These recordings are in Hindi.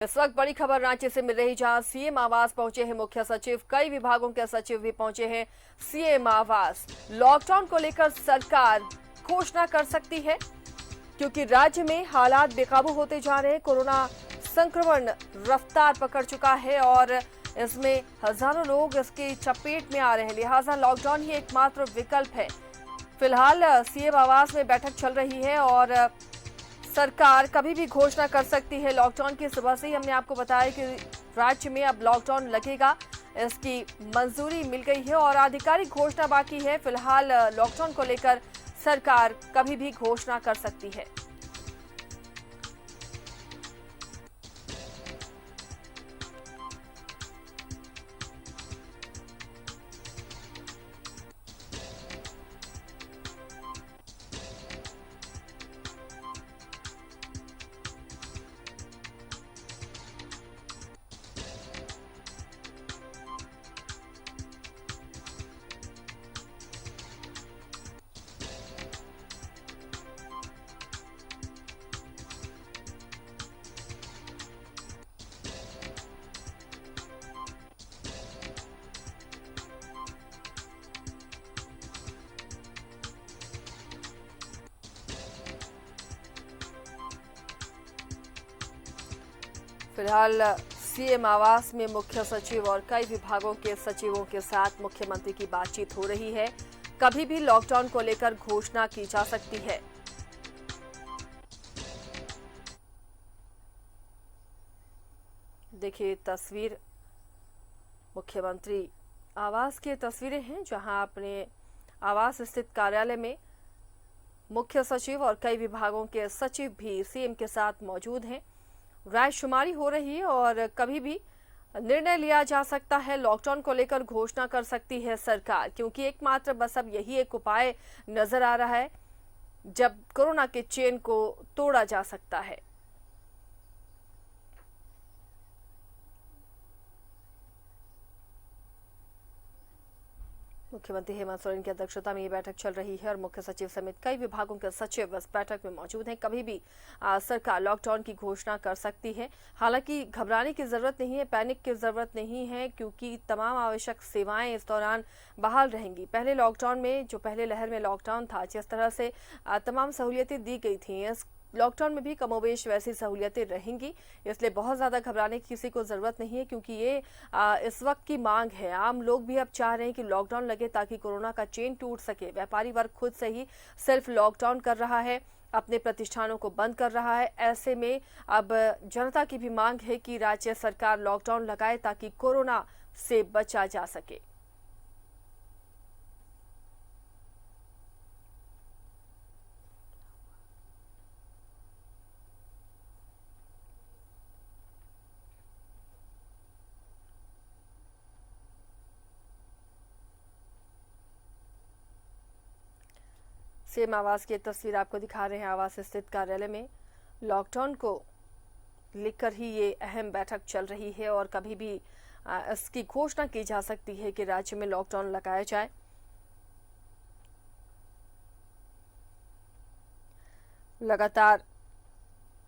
इस वक्त बड़ी खबर रांची से मिल रही, जहां सीएम आवास पहुंचे हैं मुख्य सचिव। कई विभागों के सचिव भी पहुंचे हैं सीएम आवास। लॉकडाउन को लेकर सरकार घोषणा कर सकती है, क्योंकि राज्य में हालात बेकाबू होते जा रहे हैं। कोरोना संक्रमण रफ्तार पकड़ चुका है और इसमें हजारों लोग इसकी चपेट में आ रहे हैं। लिहाजा लॉकडाउन ही एकमात्र विकल्प है। फिलहाल सीएम आवास में बैठक चल रही है और सरकार कभी भी घोषणा कर सकती है लॉकडाउन की। सुबह से ही हमने आपको बताया कि राज्य में अब लॉकडाउन लगेगा, इसकी मंजूरी मिल गई है और आधिकारिक घोषणा बाकी है। फिलहाल लॉकडाउन को लेकर सरकार कभी भी घोषणा कर सकती है। फिलहाल सीएम आवास में मुख्य सचिव और कई विभागों के सचिवों के साथ मुख्यमंत्री की बातचीत हो रही है। कभी भी लॉकडाउन को लेकर घोषणा की जा सकती है। देखिए तस्वीर, मुख्यमंत्री आवास की तस्वीरें हैं, जहां अपने आवास स्थित कार्यालय में मुख्य सचिव और कई विभागों के सचिव भी सीएम के साथ मौजूद हैं। रायशुमारी हो रही है और कभी भी निर्णय लिया जा सकता है। लॉकडाउन को लेकर घोषणा कर सकती है सरकार, क्योंकि एकमात्र बस अब यही एक उपाय नजर आ रहा है जब कोरोना के चेन को तोड़ा जा सकता है। मुख्यमंत्री हेमंत सोरेन की अध्यक्षता में ये बैठक चल रही है और मुख्य सचिव समेत कई विभागों के सचिव इस बैठक में मौजूद हैं। कभी भी सरकार लॉकडाउन की घोषणा कर सकती है। हालांकि घबराने की जरूरत नहीं है, पैनिक की जरूरत नहीं है, क्योंकि तमाम आवश्यक सेवाएं इस दौरान बहाल रहेंगी। पहले लॉकडाउन में, जो पहले लहर में लॉकडाउन था, जिस तरह से तमाम सहूलियतें दी गई थी, लॉकडाउन में भी कमोबेश वैसी सहूलियतें रहेंगी। इसलिए बहुत ज़्यादा घबराने की किसी को ज़रूरत नहीं है, क्योंकि ये इस वक्त की मांग है। आम लोग भी अब चाह रहे हैं कि लॉकडाउन लगे ताकि कोरोना का चेन टूट सके। व्यापारी वर्ग खुद से ही सेल्फ लॉकडाउन कर रहा है, अपने प्रतिष्ठानों को बंद कर रहा है। ऐसे में अब जनता की भी मांग है कि राज्य सरकार लॉकडाउन लगाए ताकि कोरोना से बचा जा सके। सीएम आवास की तस्वीर आपको दिखा रहे हैं। आवास स्थित कार्यालय में लॉकडाउन को लेकर ही ये अहम बैठक चल रही है और कभी भी इसकी घोषणा की जा सकती है कि राज्य में लॉकडाउन लगाया जाए। लगातार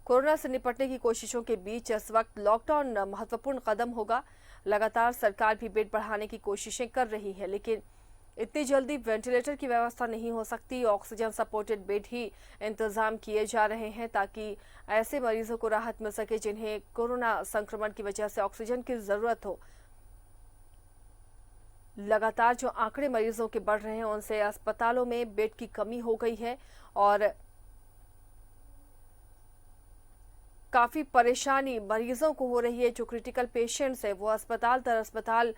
कोरोना से निपटने की कोशिशों के बीच इस वक्त लॉकडाउन महत्वपूर्ण कदम होगा। लगातार सरकार भी बेड बढ़ाने की कोशिशें कर रही है, लेकिन इतनी जल्दी वेंटिलेटर की व्यवस्था नहीं हो सकती। ऑक्सीजन सपोर्टेड बेड ही इंतजाम किए जा रहे हैं ताकि ऐसे मरीजों को राहत मिल सके जिन्हें कोरोना संक्रमण की वजह से ऑक्सीजन की जरूरत हो। लगातार जो आंकड़े मरीजों के बढ़ रहे हैं, उनसे अस्पतालों में बेड की कमी हो गई है और काफ़ी परेशानी मरीजों को हो रही है। जो क्रिटिकल पेशेंट्स है वो अस्पताल दर अस्पताल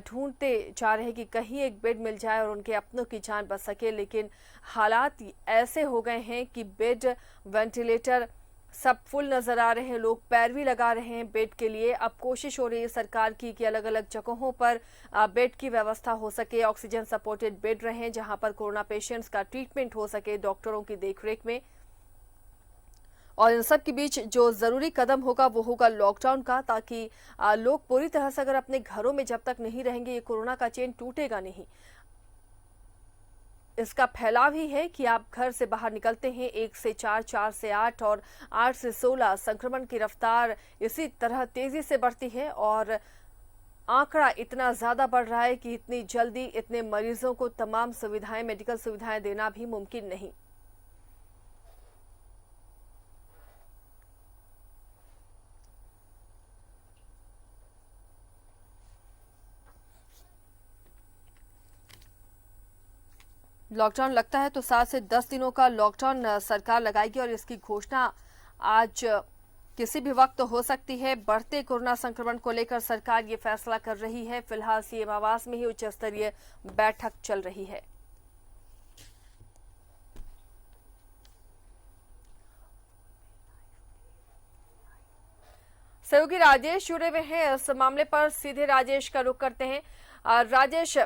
ढूंढते जा रहे हैं कि कहीं एक बेड मिल जाए और उनके अपनों की जान बच सके, लेकिन हालात ऐसे हो गए हैं कि बेड, वेंटिलेटर सब फुल नज़र आ रहे हैं। लोग पैरवी लगा रहे हैं बेड के लिए। अब कोशिश हो रही है सरकार की कि अलग अलग जगहों पर बेड की व्यवस्था हो सके, ऑक्सीजन सपोर्टेड बेड रहें जहां पर कोरोना पेशेंट्स का ट्रीटमेंट हो सके डॉक्टरों की देखरेख में। और इन सब के बीच जो जरूरी कदम होगा वो होगा लॉकडाउन का, ताकि लोग पूरी तरह से अगर अपने घरों में जब तक नहीं रहेंगे, ये कोरोना का चेन टूटेगा नहीं। इसका फैलाव ही है कि आप घर से बाहर निकलते हैं 1 से 4, 4 से 8 और 8 से 16 संक्रमण की रफ्तार इसी तरह तेजी से बढ़ती है और आंकड़ा इतना ज्यादा बढ़ रहा है कि इतनी जल्दी इतने मरीजों को तमाम सुविधाएं, मेडिकल सुविधाएं देना भी मुमकिन नहीं। लॉकडाउन लगता है तो 7 से 10 दिनों का लॉकडाउन सरकार लगाएगी और इसकी घोषणा आज किसी भी वक्त हो सकती है। बढ़ते कोरोना संक्रमण को लेकर सरकार ये फैसला कर रही है। फिलहाल सीएम आवास में ही उच्च स्तरीय बैठक चल रही है। सहयोगी राजेश जुड़े हुए हैं इस मामले पर, सीधे राजेश का रुख करते हैं। राजेश,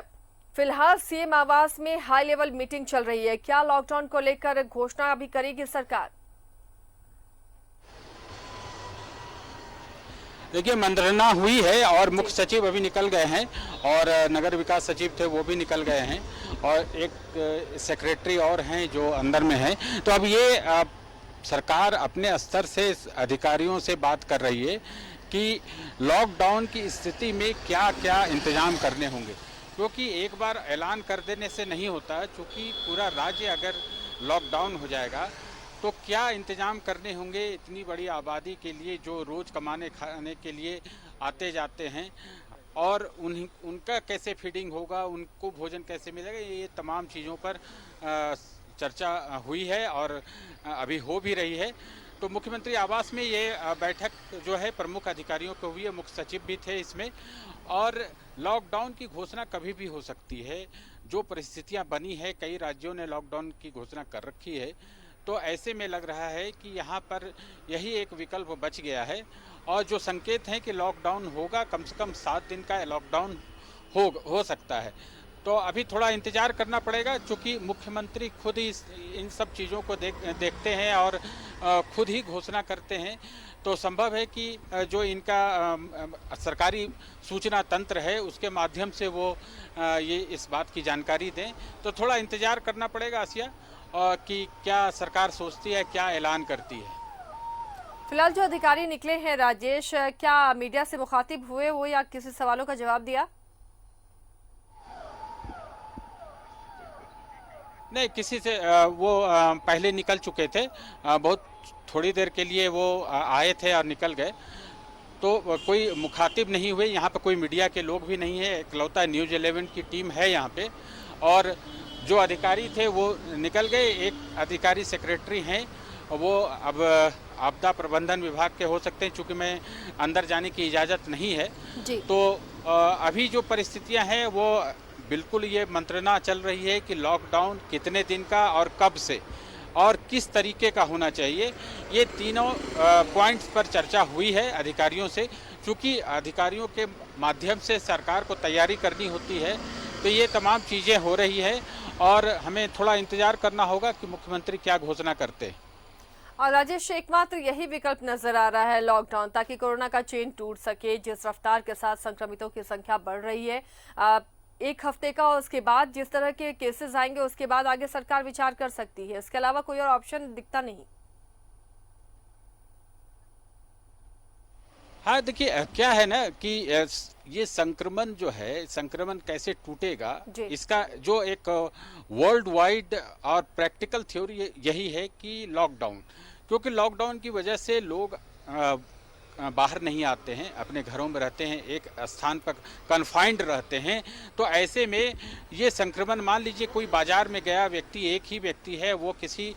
फिलहाल सीएम आवास में हाई लेवल मीटिंग चल रही है, क्या लॉकडाउन को लेकर घोषणा अभी करेगी सरकार? देखिए, मंत्रणा हुई है और मुख्य सचिव अभी निकल गए हैं और नगर विकास सचिव थे वो भी निकल गए हैं और एक सेक्रेटरी और हैं जो अंदर में हैं। तो अब ये सरकार अपने स्तर से अधिकारियों से बात कर रही है कि लॉकडाउन की स्थिति में क्या क्या इंतजाम करने होंगे, क्योंकि एक बार ऐलान कर देने से नहीं होता। क्योंकि पूरा राज्य अगर लॉकडाउन हो जाएगा तो क्या इंतजाम करने होंगे इतनी बड़ी आबादी के लिए जो रोज़ कमाने खाने के लिए आते जाते हैं, और उनका कैसे फीडिंग होगा, उनको भोजन कैसे मिलेगा, ये तमाम चीज़ों पर चर्चा हुई है और अभी हो भी रही है। तो मुख्यमंत्री आवास में ये बैठक जो है प्रमुख अधिकारियों को हुई है, मुख्य सचिव भी थे इसमें। और लॉकडाउन की घोषणा कभी भी हो सकती है, जो परिस्थितियां बनी है, कई राज्यों ने लॉकडाउन की घोषणा कर रखी है। तो ऐसे में लग रहा है कि यहाँ पर यही एक विकल्प बच गया है और जो संकेत हैं कि लॉकडाउन होगा, कम से कम 7 दिन का लॉकडाउन हो सकता है। तो अभी थोड़ा इंतजार करना पड़ेगा, क्योंकि मुख्यमंत्री खुद ही इन सब चीज़ों को देखते हैं और खुद ही घोषणा करते हैं। तो संभव है कि जो इनका सरकारी सूचना तंत्र है उसके माध्यम से वो ये इस बात की जानकारी दें। तो थोड़ा इंतजार करना पड़ेगा आसिया, और कि क्या सरकार सोचती है, क्या ऐलान करती है। फिलहाल जो अधिकारी निकले हैं राजेश, क्या मीडिया से मुखातिब हुए वो या किसी सवालों का जवाब दिया? नहीं, किसी से वो पहले निकल चुके थे, बहुत थोड़ी देर के लिए वो आए थे और निकल गए। तो कोई मुखातिब नहीं हुए। यहाँ पे कोई मीडिया के लोग भी नहीं है, इकलौता न्यूज़ 11 की टीम है यहाँ पे। और जो अधिकारी थे वो निकल गए। एक अधिकारी सेक्रेटरी हैं, वो अब आपदा प्रबंधन विभाग के हो सकते हैं, चूँकि मैं अंदर जाने की इजाज़त नहीं है जी। तो अभी जो परिस्थितियाँ हैं वो बिल्कुल ये मंत्रणा चल रही है कि लॉकडाउन कितने दिन का और कब से और किस तरीके का होना चाहिए। ये तीनों पॉइंट्स पर चर्चा हुई है अधिकारियों से। चूँकि अधिकारियों के माध्यम से सरकार को तैयारी करनी होती है, तो ये तमाम चीज़ें हो रही है और हमें थोड़ा इंतजार करना होगा कि मुख्यमंत्री क्या घोषणा करते हैं। और राजेश, एकमात्र यही विकल्प नजर आ रहा है लॉकडाउन, ताकि कोरोना का चेन टूट सके। जिस रफ्तार के साथ संक्रमितों की संख्या बढ़ रही है, एक हफ्ते का, उसके बाद जिस तरह के केसेस आएंगे उसके बाद आगे सरकार विचार कर सकती है। इसके अलावा कोई और ऑप्शन दिखता नहीं। हाँ, देखिए क्या है ना कि ये संक्रमण जो है, संक्रमण कैसे टूटेगा, इसका जो एक वर्ल्ड वाइड और प्रैक्टिकल थ्योरी यही है कि लॉकडाउन, क्योंकि लॉकडाउन की वजह से लोग बाहर नहीं आते हैं, अपने घरों में रहते हैं, एक स्थान पर कन्फाइंड रहते हैं। तो ऐसे में ये संक्रमण, मान लीजिए कोई बाजार में गया व्यक्ति, एक ही व्यक्ति है, वो किसी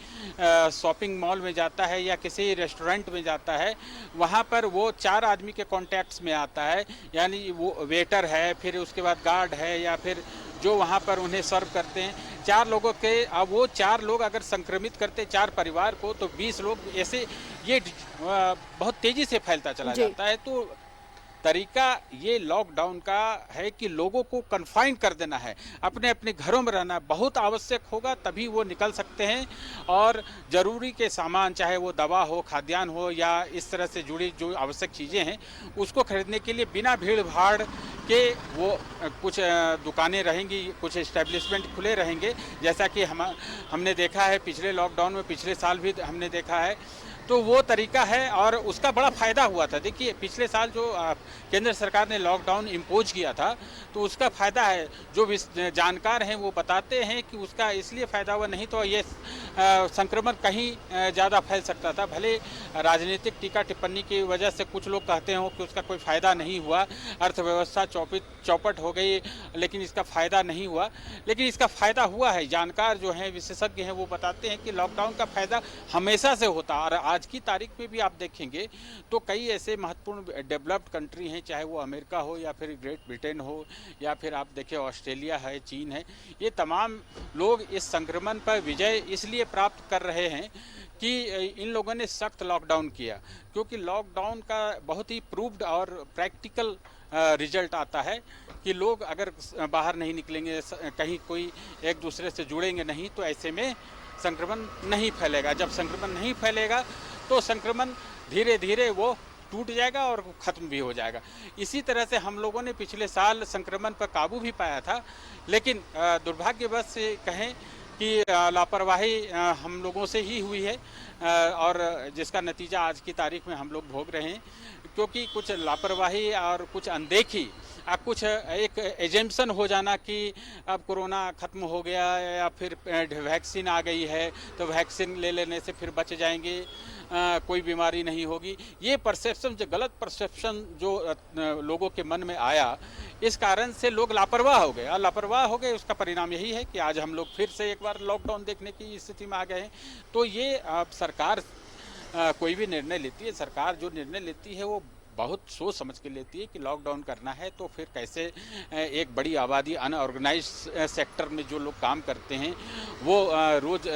शॉपिंग मॉल में जाता है या किसी रेस्टोरेंट में जाता है, वहाँ पर वो 4 आदमी के कॉन्टैक्ट्स में आता है। यानी वो वेटर है, फिर उसके बाद गार्ड है, या फिर जो वहाँ पर उन्हें सर्व करते हैं, 4 लोगों के, अब वो 4 लोग अगर संक्रमित करते 4 परिवार को, तो 20 लोग, ऐसे ये बहुत तेजी से फैलता चला जाता है। तो तरीका ये लॉकडाउन का है कि लोगों को कन्फाइन कर देना है, अपने अपने घरों में रहना बहुत आवश्यक होगा, तभी वो निकल सकते हैं। और ज़रूरी के सामान, चाहे वो दवा हो, खाद्यान्न हो या इस तरह से जुड़ी जो आवश्यक चीज़ें हैं, उसको खरीदने के लिए बिना भीड़ भाड़ के वो कुछ दुकानें रहेंगी, कुछ एस्टेब्लिशमेंट खुले रहेंगे, जैसा कि हमने देखा है पिछले लॉकडाउन में, पिछले साल भी हमने देखा है। तो वो तरीका है और उसका बड़ा फ़ायदा हुआ था। देखिए पिछले साल जो केंद्र सरकार ने लॉकडाउन इम्पोज किया था, तो उसका फ़ायदा है, जो जानकार हैं वो बताते हैं कि उसका इसलिए फ़ायदा हुआ, नहीं तो ये संक्रमण कहीं ज़्यादा फैल सकता था। भले राजनीतिक टीका टिप्पणी की वजह से कुछ लोग कहते हो कि उसका कोई फ़ायदा नहीं हुआ, अर्थव्यवस्था चौपट हो गई, लेकिन इसका फ़ायदा नहीं हुआ। लेकिन इसका फ़ायदा हुआ है। जानकार जो हैं, विशेषज्ञ हैं, वो बताते हैं कि लॉकडाउन का फ़ायदा हमेशा से होता। और आज की तारीख में भी आप देखेंगे तो कई ऐसे महत्वपूर्ण डेवलप्ड कंट्री हैं, चाहे वो अमेरिका हो या फिर ग्रेट ब्रिटेन हो या फिर आप देखें ऑस्ट्रेलिया है, चीन है, ये तमाम लोग इस संक्रमण पर विजय इसलिए प्राप्त कर रहे हैं कि इन लोगों ने सख्त लॉकडाउन किया, क्योंकि लॉकडाउन का बहुत ही प्रूव्ड और प्रैक्टिकल रिजल्ट आता है कि लोग अगर बाहर नहीं निकलेंगे, कहीं कोई एक दूसरे से जुड़ेंगे नहीं, तो ऐसे में संक्रमण नहीं फैलेगा। जब संक्रमण नहीं फैलेगा तो संक्रमण धीरे धीरे वो टूट जाएगा और ख़त्म भी हो जाएगा। इसी तरह से हम लोगों ने पिछले साल संक्रमण पर काबू भी पाया था, लेकिन दुर्भाग्यवश से कहें कि लापरवाही हम लोगों से ही हुई है, और जिसका नतीजा आज की तारीख में हम लोग भोग रहे हैं। क्योंकि कुछ लापरवाही और कुछ अनदेखी, कुछ एक एजम्पशन हो जाना कि अब कोरोना ख़त्म हो गया या फिर वैक्सीन आ गई है तो वैक्सीन ले लेने से फिर बच जाएंगे, कोई बीमारी नहीं होगी, ये परसेप्शन, जो गलत परसेप्शन जो लोगों के मन में आया, इस कारण से लोग लापरवाह हो गए। और लापरवाह हो गए, उसका परिणाम यही है कि आज हम लोग फिर से एक बार लॉकडाउन देखने की स्थिति में आ गए हैं। तो ये सरकार कोई भी निर्णय लेती है, सरकार जो निर्णय लेती है वो बहुत सोच समझ के लेती है कि लॉकडाउन करना है तो फिर कैसे एक बड़ी आबादी, अनऑर्गेनाइज सेक्टर में जो लोग काम करते हैं, वो रोज़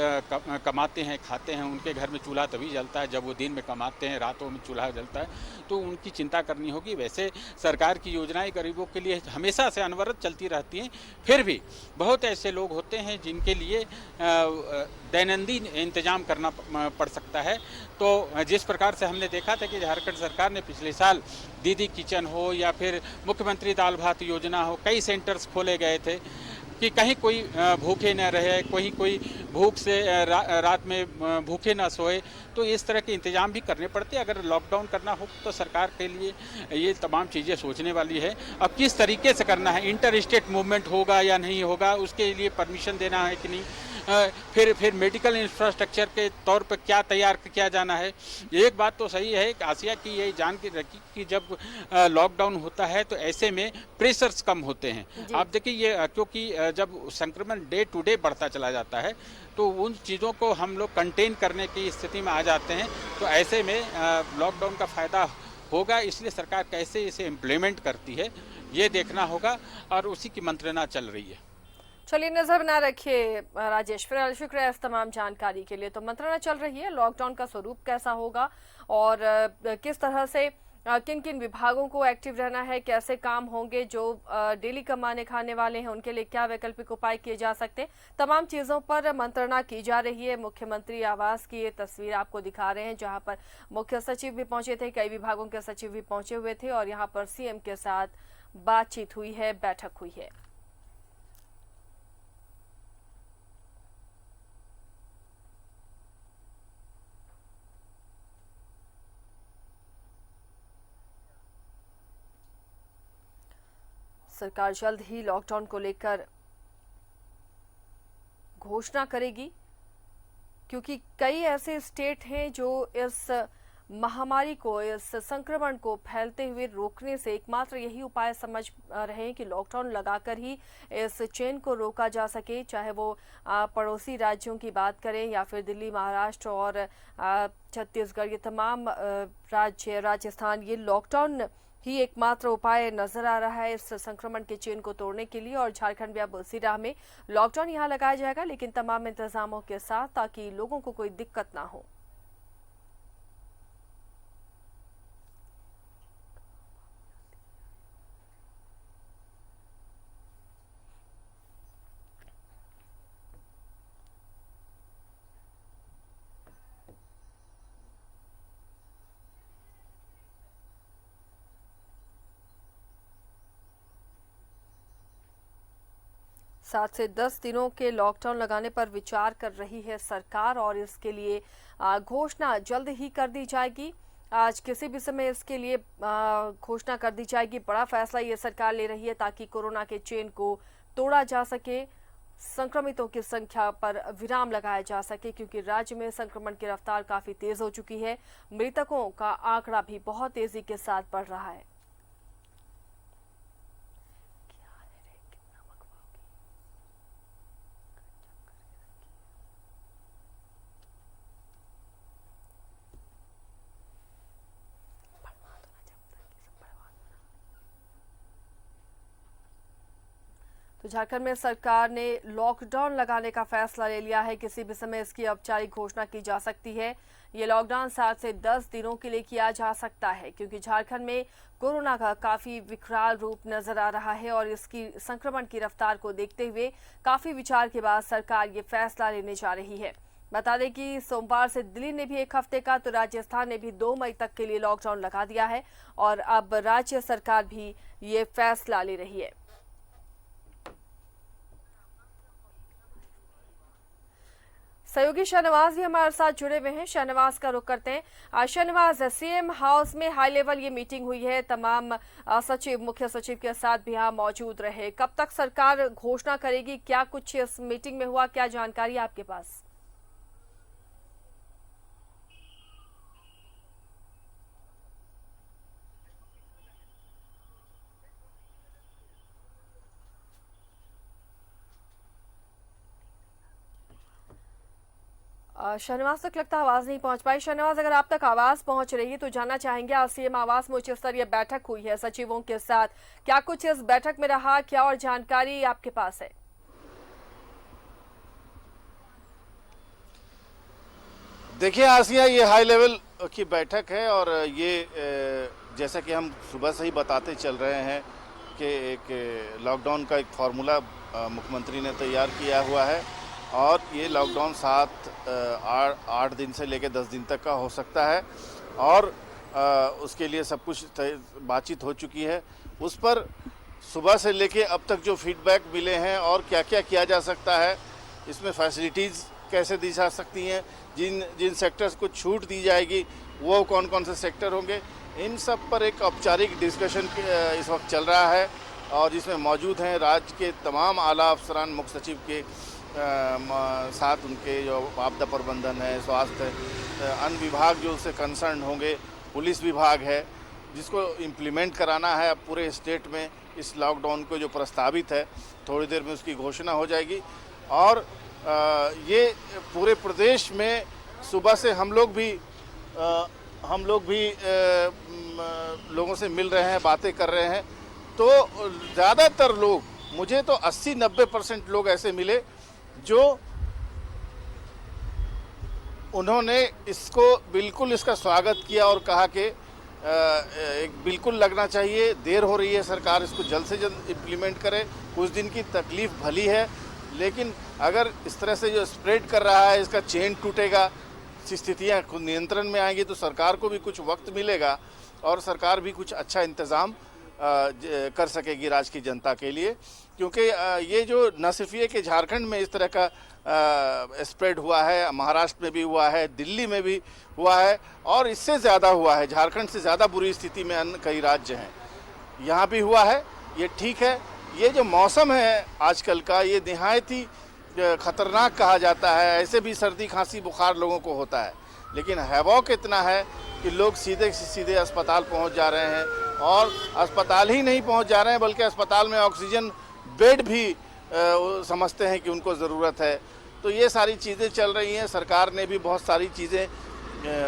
कमाते हैं, खाते हैं, उनके घर में चूल्हा तभी जलता है जब वो दिन में कमाते हैं, रातों में चूल्हा जलता है, तो उनकी चिंता करनी होगी। वैसे सरकार की योजनाएं गरीबों के लिए हमेशा से अनवरत चलती रहती हैं, फिर भी बहुत ऐसे लोग होते हैं जिनके लिए दैनंदिन इंतजाम करना पड़ सकता है। तो जिस प्रकार से हमने देखा था कि झारखंड सरकार ने पिछले साल दीदी किचन हो या फिर मुख्यमंत्री दाल भात योजना हो, कई सेंटर्स खोले गए थे कि कहीं कोई भूखे न रहे, कोई भूख से रात में भूखे ना सोए। तो इस तरह के इंतजाम भी करने पड़ते। अगर लॉकडाउन करना हो तो सरकार के लिए ये तमाम चीज़ें सोचने वाली है। अब किस तरीके से करना है, इंटर स्टेट मूवमेंट होगा या नहीं होगा, उसके लिए परमिशन देना है कि नहीं, फिर मेडिकल इंफ्रास्ट्रक्चर के तौर पर क्या तैयार किया जाना है। एक बात तो सही है कि आसिया की ये जान के रखी कि जब लॉकडाउन होता है तो ऐसे में प्रेशर्स कम होते हैं। आप देखिए ये क्योंकि जब संक्रमण डे टू डे बढ़ता चला जाता है तो उन चीज़ों को हम लोग कंटेन करने की स्थिति में आ जाते हैं। तो ऐसे में लॉकडाउन का फ़ायदा होगा, इसलिए सरकार कैसे इसे इम्प्लीमेंट करती है ये देखना होगा और उसी की मंत्रणा चल रही है। चलिए नजर बना रखिए राजेश, फिर शुक्र है इस तमाम जानकारी के लिए। तो मंत्रणा चल रही है, लॉकडाउन का स्वरूप कैसा होगा और किस तरह से किन किन विभागों को एक्टिव रहना है, कैसे काम होंगे, जो डेली कमाने खाने वाले हैं उनके लिए क्या वैकल्पिक उपाय किए जा सकते हैं, तमाम चीज़ों पर मंत्रणा की जा रही है। मुख्यमंत्री आवास की ये तस्वीर आपको दिखा रहे हैं जहां पर मुख्य सचिव भी पहुंचे थे, कई विभागों के सचिव भी पहुंचे हुए थे और यहाँ पर सीएम के साथ बातचीत हुई है, बैठक हुई है। सरकार जल्द ही लॉकडाउन को लेकर घोषणा करेगी, क्योंकि कई ऐसे स्टेट हैं जो इस महामारी को, इस संक्रमण को फैलते हुए रोकने से एकमात्र यही उपाय समझ रहे हैं कि लॉकडाउन लगाकर ही इस चेन को रोका जा सके। चाहे वो पड़ोसी राज्यों की बात करें या फिर दिल्ली, महाराष्ट्र और छत्तीसगढ़, ये तमाम राज्य, राजस्थान, ये लॉकडाउन ही एकमात्र उपाय नजर आ रहा है इस संक्रमण के चेन को तोड़ने के लिए। और झारखंड भी अब उसी राह में, लॉकडाउन यहाँ लगाया जाएगा लेकिन तमाम इंतजामों के साथ, ताकि लोगों को कोई दिक्कत ना हो। 7 से 10 दिनों के लॉकडाउन लगाने पर विचार कर रही है सरकार और इसके लिए घोषणा जल्द ही कर दी जाएगी। आज किसी भी समय इसके लिए घोषणा कर दी जाएगी। बड़ा फैसला ये सरकार ले रही है ताकि कोरोना के चेन को तोड़ा जा सके, संक्रमितों की संख्या पर विराम लगाया जा सके, क्योंकि राज्य में संक्रमण की रफ्तार काफी तेज हो चुकी है। मृतकों का आंकड़ा भी बहुत तेजी के साथ बढ़ रहा है। तो झारखंड में सरकार ने लॉकडाउन लगाने का फैसला ले लिया है। किसी भी समय इसकी औपचारिक घोषणा की जा सकती है। ये लॉकडाउन 7 से 10 दिनों के लिए किया जा सकता है, क्योंकि झारखंड में कोरोना का काफी विकराल रूप नजर आ रहा है और इसकी संक्रमण की रफ्तार को देखते हुए काफी विचार के बाद सरकार ये फैसला लेने जा रही है। बता दें कि सोमवार से दिल्ली ने भी 1 हफ्ते का, तो राजस्थान ने भी 2 मई तक के लिए लॉकडाउन लगा दिया है और अब राज्य सरकार भी ये फैसला ले रही है। सहयोगी शाहनवाज भी हमारे साथ जुड़े हुए हैं। शाहनवाज का रुख करते हैं। शाहनवाज, सीएम हाउस में हाई लेवल ये मीटिंग हुई है, तमाम सचिव, मुख्य सचिव के साथ भी यहाँ मौजूद रहे। कब तक सरकार घोषणा करेगी? क्या कुछ इस मीटिंग में हुआ? क्या जानकारी है आपके पास? शाहनवाज तक लगता आवाज नहीं पहुंच पाई। शाहनवाज, अगर आप तक आवाज पहुंच रही है तो जानना चाहेंगे, आज सीएम आवास में उच्च स्तरीय बैठक हुई है सचिवों के साथ, क्या कुछ इस बैठक में रहा, क्या और जानकारी आपके पास है? देखिए आसिया, ये हाई लेवल की बैठक है और ये जैसा कि हम सुबह से ही बताते चल रहे हैं कि एक लॉकडाउन का एक फार्मूला मुख्यमंत्री ने तैयार किया हुआ है और ये लॉकडाउन 8 दिन से लेकर 10 दिन तक का हो सकता है और उसके लिए सब कुछ बातचीत हो चुकी है। उस पर सुबह से लेके अब तक जो फीडबैक मिले हैं और क्या क्या किया जा सकता है, इसमें फैसिलिटीज़ कैसे दी जा सकती हैं, जिन सेक्टर्स को छूट दी जाएगी वो कौन कौन से सेक्टर होंगे, इन सब पर एक औपचारिक डिस्कशन इस वक्त चल रहा है और जिसमें मौजूद हैं राज्य के तमाम आला अफसरान, मुख्य सचिव के साथ उनके जो आपदा प्रबंधन है, स्वास्थ्य, अन्य विभाग जो उससे कंसर्न होंगे, पुलिस विभाग है, जिसको इम्प्लीमेंट कराना है अब पूरे स्टेट में इस लॉकडाउन को जो प्रस्तावित है। थोड़ी देर में उसकी घोषणा हो जाएगी और ये पूरे प्रदेश में सुबह से हम लोग भी लोगों से मिल रहे हैं, बातें कर रहे हैं, तो ज़्यादातर लोग, मुझे तो 80-90% लोग ऐसे मिले जो उन्होंने इसको बिल्कुल इसका स्वागत किया और कहा कि एक बिल्कुल लगना चाहिए, देर हो रही है, सरकार इसको जल्द से जल्द इम्प्लीमेंट करे। कुछ दिन की तकलीफ भली है, लेकिन अगर इस तरह से जो स्प्रेड कर रहा है, इसका चेन टूटेगा, स्थितियाँ नियंत्रण में आएंगी तो सरकार को भी कुछ वक्त मिलेगा और सरकार भी कुछ अच्छा इंतज़ाम कर सकेगी राज्य की जनता के लिए। क्योंकि ये जो न सिर्फ ये कि झारखंड में इस तरह का स्प्रेड हुआ है, महाराष्ट्र में भी हुआ है, दिल्ली में भी हुआ है और इससे ज़्यादा हुआ है, झारखंड से ज़्यादा बुरी स्थिति में अन्य कई राज्य हैं, यहाँ भी हुआ है। ये ठीक है। ये जो मौसम है आजकल का, ये निहायत ही ख़तरनाक कहा जाता है। ऐसे भी सर्दी खांसी बुखार लोगों को होता है, लेकिन हैवॉक इतना है कि लोग सीधे से सीधे अस्पताल पहुंच जा रहे हैं और अस्पताल ही नहीं पहुंच जा रहे हैं बल्कि अस्पताल में ऑक्सीजन बेड भी समझते हैं कि उनको ज़रूरत है। तो ये सारी चीज़ें चल रही हैं। सरकार ने भी बहुत सारी चीज़ें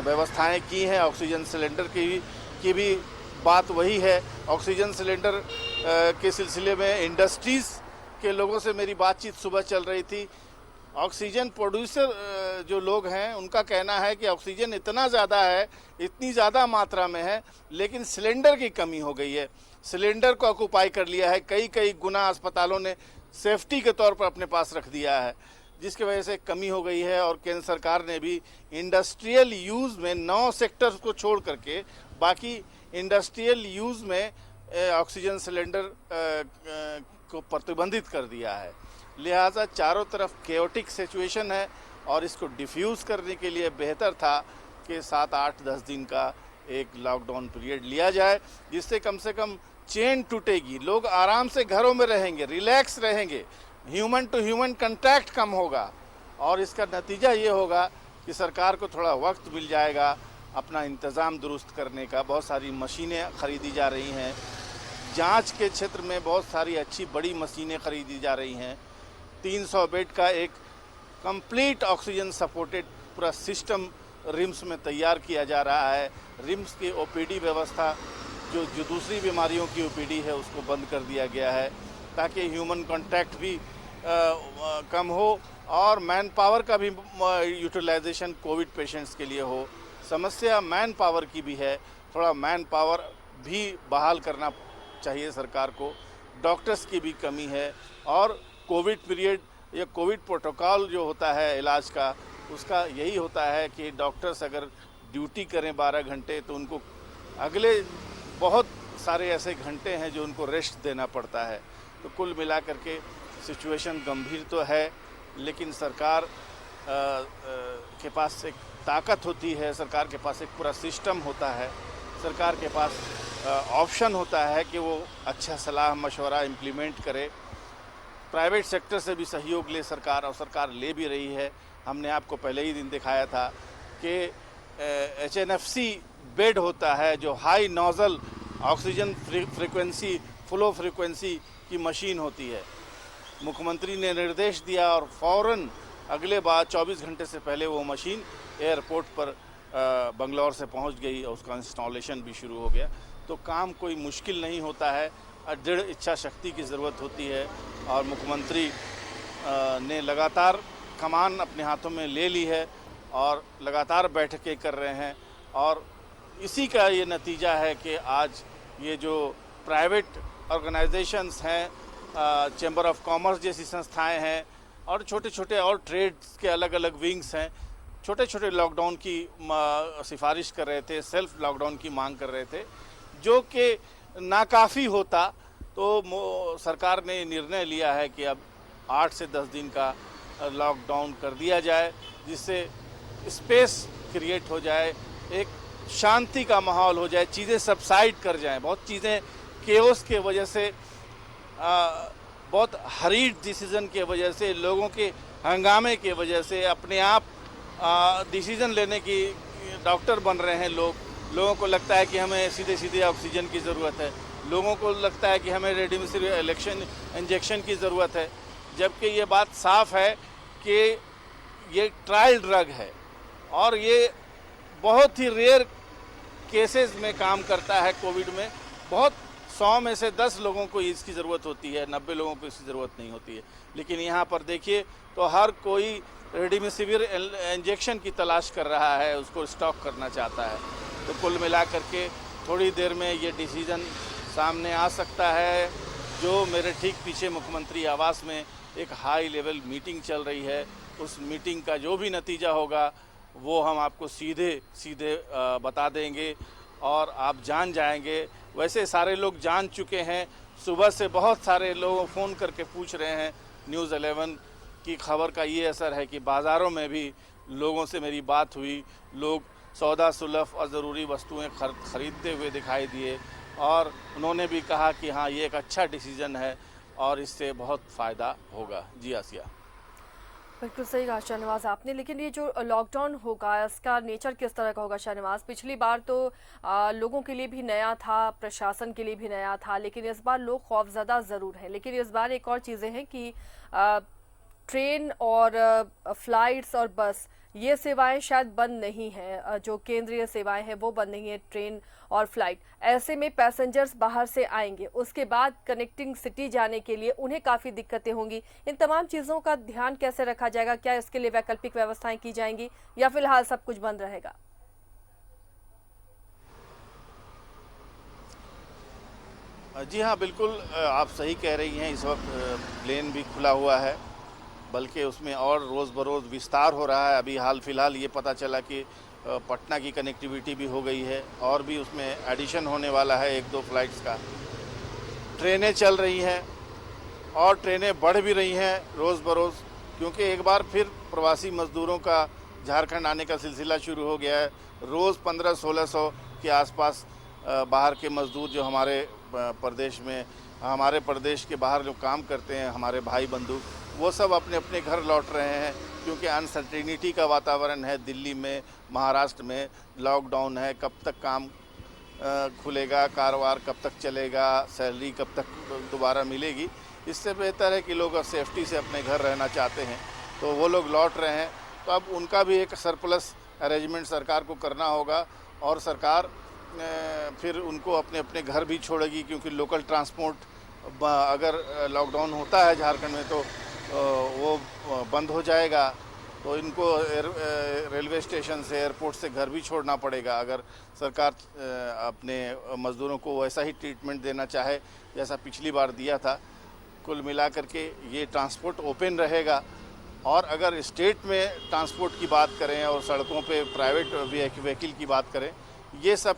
व्यवस्थाएं की हैं। ऑक्सीजन सिलेंडर की भी बात वही है। ऑक्सीजन सिलेंडर के सिलसिले में इंडस्ट्रीज़ के लोगों से मेरी बातचीत सुबह चल रही थी। ऑक्सीजन प्रोड्यूसर जो लोग हैं उनका कहना है कि ऑक्सीजन इतना ज़्यादा है, इतनी ज़्यादा मात्रा में है, लेकिन सिलेंडर की कमी हो गई है। सिलेंडर को ऑक्यूपाई कर लिया है, कई गुना अस्पतालों ने सेफ्टी के तौर पर अपने पास रख दिया है, जिसकी वजह से कमी हो गई है। और केंद्र सरकार ने भी इंडस्ट्रियल यूज़ में 9 सेक्टर्स को छोड़ करके बाकी इंडस्ट्रियल यूज़ में ऑक्सीजन सिलेंडर को प्रतिबंधित कर दिया है। लिहाजा चारों तरफ केओटिक सिचुएशन है और इसको डिफ्यूज़ करने के लिए बेहतर था कि 7, 8, 10 दिन का एक लॉकडाउन पीरियड लिया जाए, जिससे कम से कम चेन टूटेगी, लोग आराम से घरों में रहेंगे, रिलैक्स रहेंगे, ह्यूमन टू ह्यूमन कंटैक्ट कम होगा और इसका नतीजा ये होगा कि सरकार को थोड़ा वक्त मिल जाएगा अपना इंतज़ाम दुरुस्त करने का। बहुत सारी मशीनें ख़रीदी जा रही हैं, जांच के क्षेत्र में बहुत सारी अच्छी बड़ी मशीनें ख़रीदी जा रही हैं। 300 बेड का एक कंप्लीट ऑक्सीजन सपोर्टेड पूरा सिस्टम रिम्स में तैयार किया जा रहा है। रिम्स की ओपीडी व्यवस्था जो दूसरी बीमारियों की ओपीडी है उसको बंद कर दिया गया है ताकि ह्यूमन कांटेक्ट भी कम हो और मैन पावर का भी यूटिलाइजेशन कोविड पेशेंट्स के लिए हो। समस्या मैन पावर की भी है, थोड़ा मैन पावर भी बहाल करना चाहिए सरकार को। डॉक्टर्स की भी कमी है और कोविड पीरियड या कोविड प्रोटोकॉल जो होता है इलाज का, उसका यही होता है कि डॉक्टर्स अगर ड्यूटी करें 12 घंटे तो उनको अगले बहुत सारे ऐसे घंटे हैं जो उनको रेस्ट देना पड़ता है। तो कुल मिलाकर के सिचुएशन गंभीर तो है, लेकिन सरकार के पास एक ताकत होती है, सरकार के पास एक पूरा सिस्टम होता है, सरकार के पास ऑप्शन होता है कि वो अच्छा सलाह मशवरा इम्प्लीमेंट करे। प्राइवेट सेक्टर से भी सहयोग ले सरकार, और सरकार ले भी रही है। हमने आपको पहले ही दिन दिखाया था कि HNFC बेड होता है जो high nozzle oxygen frequency flow frequency की मशीन होती है। मुख्यमंत्री ने निर्देश दिया और फ़ौरन अगले बार 24 घंटे से पहले वो मशीन एयरपोर्ट पर बंगलौर से पहुंच गई और उसका इंस्टॉलेशन भी शुरू हो गया। तो काम कोई मुश्किल नहीं होता है, दृढ़ इच्छा शक्ति की ज़रूरत होती है और मुख्यमंत्री ने लगातार कमान अपने हाथों में ले ली है और लगातार बैठकें कर रहे हैं और इसी का ये नतीजा है कि आज ये जो प्राइवेट ऑर्गेनाइजेशंस हैं, चैम्बर ऑफ कॉमर्स जैसी संस्थाएं हैं और छोटे छोटे और ट्रेड्स के अलग अलग विंग्स हैं, छोटे छोटे लॉकडाउन की सिफारिश कर रहे थे, सेल्फ लॉकडाउन की मांग कर रहे थे, जो कि नाकाफ़ी होता। तो सरकार ने निर्णय लिया है कि अब 8 से 10 दिन का लॉकडाउन कर दिया जाए, जिससे स्पेस क्रिएट हो जाए, एक शांति का माहौल हो जाए, चीज़ें सबसाइड कर जाएं। बहुत चीज़ें केओस के वजह से, बहुत हरीड डिसीज़न के वजह से, लोगों के हंगामे के वजह से अपने आप डिसीज़न लेने की डॉक्टर बन रहे हैं लोगों को लगता है कि हमें सीधे सीधे ऑक्सीजन की ज़रूरत है, लोगों को लगता है कि हमें रेमडेसिविर इंजेक्शन की ज़रूरत है, जबकि ये बात साफ़ है कि ये ट्रायल ड्रग है और ये बहुत ही रेयर केसेस में काम करता है। कोविड में बहुत 100 में से 10 लोगों को इसकी ज़रूरत होती है, 90 लोगों को इसकी ज़रूरत नहीं होती है। लेकिन यहाँ पर देखिए तो हर कोई रेमडेसिविर इंजेक्शन की तलाश कर रहा है, उसको स्टॉक करना चाहता है। तो कुल मिलाकर के थोड़ी देर में ये डिसीज़न सामने आ सकता है। जो मेरे ठीक पीछे मुख्यमंत्री आवास में एक हाई लेवल मीटिंग चल रही है, उस मीटिंग का जो भी नतीजा होगा वो हम आपको सीधे बता देंगे और आप जान जाएंगे। वैसे सारे लोग जान चुके हैं, सुबह से बहुत सारे लोग फ़ोन करके पूछ रहे हैं। न्यूज़ 11 की खबर का ये असर है कि बाज़ारों में भी लोगों से मेरी बात हुई, लोग सौदा सुलभ और ज़रूरी वस्तुएं खरीदते हुए दिखाई दिए और उन्होंने भी कहा कि हाँ, ये एक अच्छा डिसीज़न है और इससे बहुत फ़ायदा होगा। जी आसिया, बिल्कुल सही कहा शाहनवाज आपने। लेकिन ये जो लॉकडाउन होगा इसका नेचर किस तरह का होगा शाहनवाज? पिछली बार तो लोगों के लिए भी नया था, प्रशासन के लिए भी नया था, लेकिन इस बार लोग खौफजदा ज़रूर हैं। लेकिन इस बार एक और चीज़ें हैं कि ट्रेन और फ्लाइट्स और बस ये सेवाएं शायद बंद नहीं हैं, जो केंद्रीय सेवाएं हैं वो बंद नहीं है, ट्रेन और फ्लाइट। ऐसे में पैसेंजर्स बाहर से आएंगे, उसके बाद कनेक्टिंग सिटी जाने के लिए उन्हें काफ़ी दिक्कतें होंगी। इन तमाम चीज़ों का ध्यान कैसे रखा जाएगा? क्या इसके लिए वैकल्पिक व्यवस्थाएं की जाएंगी या फिलहाल सब कुछ बंद रहेगा? जी हाँ, बिल्कुल आप सही कह रही हैं। इस वक्त प्लेन भी खुला हुआ है, बल्कि उसमें और रोज़ बरोज़ विस्तार हो रहा है। अभी हाल फिलहाल ये पता चला कि पटना की कनेक्टिविटी भी हो गई है और भी उसमें एडिशन होने वाला है 1-2 फ्लाइट्स का। ट्रेनें चल रही हैं, और ट्रेनें बढ़ भी रही हैं रोज़ बरोज़, क्योंकि एक बार फिर प्रवासी मज़दूरों का झारखंड आने का सिलसिला शुरू हो गया है। रोज़ 1500-1600 के आसपास बाहर के मज़दूर जो हमारे प्रदेश में, हमारे प्रदेश के बाहर जो काम करते हैं, हमारे भाई बंधु, वो सब अपने अपने घर लौट रहे हैं, क्योंकि अनसर्टेनिटी का वातावरण है। दिल्ली में, महाराष्ट्र में लॉकडाउन है, कब तक काम खुलेगा, कारोबार कब तक चलेगा, सैलरी कब तक दोबारा मिलेगी। इससे बेहतर है कि लोग सेफ्टी से अपने घर रहना चाहते हैं, तो वो लोग लौट रहे हैं। तो अब उनका भी एक सरप्लस अरेंजमेंट सरकार को करना होगा, और सरकार फिर उनको अपने अपने घर भी छोड़ेगी, क्योंकि लोकल ट्रांसपोर्ट अगर लॉकडाउन होता है झारखंड में तो वो बंद हो जाएगा। तो इनको रेलवे स्टेशन से, एयरपोर्ट से घर भी छोड़ना पड़ेगा, अगर सरकार अपने मज़दूरों को वैसा ही ट्रीटमेंट देना चाहे जैसा पिछली बार दिया था। कुल मिलाकर के ये ट्रांसपोर्ट ओपन रहेगा। और अगर स्टेट में ट्रांसपोर्ट की बात करें और सड़कों पे प्राइवेट व्हीकल की बात करें, ये सब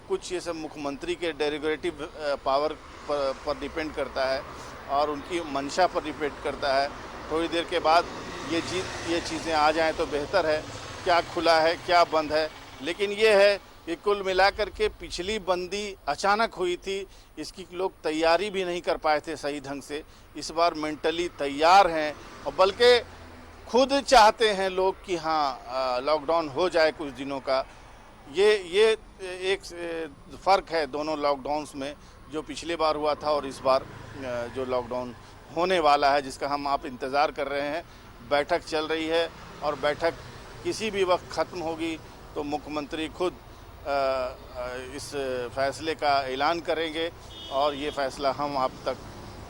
मुख्यमंत्री के डेरोगेटिव पावर पर डिपेंड करता है और उनकी मंशा पर डिपेंड करता है। थोड़ी देर के बाद ये चीज़ें आ जाएं तो बेहतर है, क्या खुला है क्या बंद है। लेकिन ये है कि कुल मिलाकर के पिछली बंदी अचानक हुई थी, इसकी लोग तैयारी भी नहीं कर पाए थे सही ढंग से। इस बार मेंटली तैयार हैं, और बल्कि खुद चाहते हैं लोग कि हाँ लॉकडाउन हो जाए कुछ दिनों का। ये एक फ़र्क है दोनों लॉकडाउन्स में, जो पिछले बार हुआ था और इस बार जो लॉकडाउन होने वाला है, जिसका हम आप इंतज़ार कर रहे हैं। बैठक चल रही है और बैठक किसी भी वक्त ख़त्म होगी तो मुख्यमंत्री खुद इस फैसले का ऐलान करेंगे, और ये फ़ैसला हम आप तक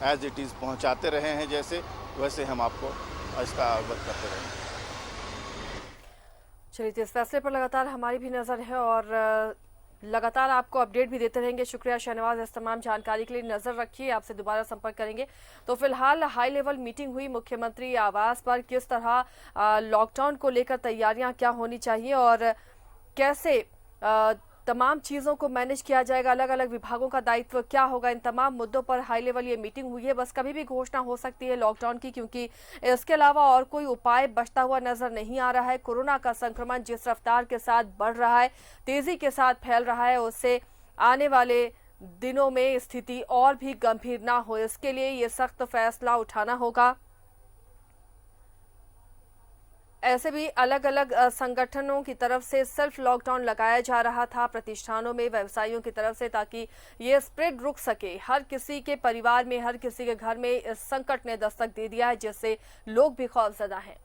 एज़ इट इज़ पहुंचाते रहे हैं, जैसे वैसे हम आपको इसका अवगत करते रहेंगे। चलिए, तो इस फैसले पर लगातार हमारी भी नज़र है और लगातार आपको अपडेट भी देते रहेंगे। शुक्रिया शहनवाज, इस तमाम जानकारी के लिए। नजर रखिए, आपसे दोबारा संपर्क करेंगे। तो फिलहाल हाई लेवल मीटिंग हुई मुख्यमंत्री आवास पर, किस तरह लॉकडाउन को लेकर तैयारियां क्या होनी चाहिए और कैसे तमाम चीज़ों को मैनेज किया जाएगा, अलग अलग विभागों का दायित्व क्या होगा, इन तमाम मुद्दों पर हाई लेवल ये मीटिंग हुई है। बस कभी भी घोषणा हो सकती है लॉकडाउन की, क्योंकि इसके अलावा और कोई उपाय बचता हुआ नजर नहीं आ रहा है। कोरोना का संक्रमण जिस रफ्तार के साथ बढ़ रहा है, तेजी के साथ फैल रहा है, उससे आने वाले दिनों में स्थिति और भी गंभीर ना हो, इसके लिए ये सख्त फैसला उठाना होगा। ऐसे भी अलग अलग संगठनों की तरफ से सेल्फ लॉकडाउन लगाया जा रहा था प्रतिष्ठानों में, व्यवसायियों की तरफ से, ताकि ये स्प्रेड रुक सके। हर किसी के परिवार में, हर किसी के घर में इस संकट ने दस्तक दे दिया है, जिससे लोग भी खौफजदा हैं।